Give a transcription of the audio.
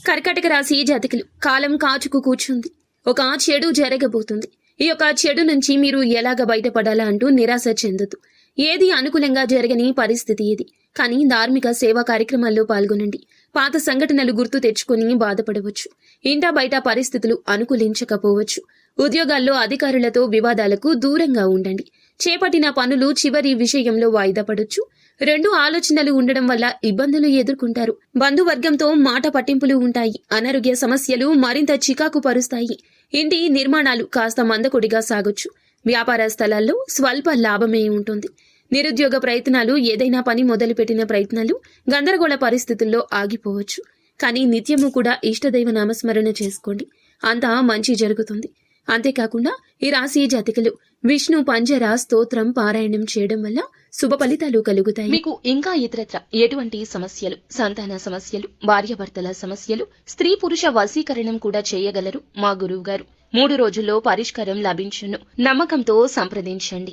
కర్కాటక రాశి జాతకులు కాలం కాచుకు కూర్చుంది. ఒక చెడు జరగబోతుంది. ఈ యొక్క చెడు నుంచి మీరు ఎలాగ బయటపడాలా అంటూ నిరాశ చెందొద్దు. ఏది అనుకూలంగా జరగని పరిస్థితి ఇది. కానీ ధార్మిక సేవా కార్యక్రమాల్లో పాల్గొనండి. పాత సంఘటనలు గుర్తు తెచ్చుకుని బాధపడవచ్చు. ఇంటా బయట పరిస్థితులు అనుకూలించకపోవచ్చు. ఉద్యోగాల్లో అధికారులతో వివాదాలకు దూరంగా ఉండండి. చేపట్టిన పనులు చివరి విషయంలో వాయిదా పడొచ్చు. రెండు ఆలోచనలు ఉండడం వల్ల ఇబ్బందులు ఎదుర్కొంటారు. బంధువర్గంతో మాట పట్టింపులు ఉంటాయి. అనారోగ్య సమస్యలు మరింత చికాకు పరుస్తాయి. ఇంటి నిర్మాణాలు కాస్త మందకొడిగా సాగొచ్చు. వ్యాపార స్థలాల్లో స్వల్ప లాభమే ఉంటుంది. నిరుద్యోగ ప్రయత్నాలు, ఏదైనా పని మొదలుపెట్టిన ప్రయత్నాలు గందరగోళ పరిస్థితుల్లో ఆగిపోవచ్చు. కానీ నిత్యము కూడా ఇష్టదైవ నామస్మరణ చేసుకోండి. అంతా మంచి జరుగుతుంది. అంతేకాకుండా ఈ రాశి జాతకులు విష్ణు పంజర స్తోత్రం పారాయణం చేయడం వల్ల శుభ ఫలితాలు కలుగుతాయి. మీకు ఇంకా ఇతరత్ర ఎటువంటి సమస్యలు, సంతాన సమస్యలు, భార్యాభర్తల సమస్యలు, స్త్రీ పురుష వశీకరణం కూడా చేయగలరు మా గురువు గారు. 3 రోజుల్లో పరిష్కారం లభించును. నమ్మకంతో సంప్రదించండి.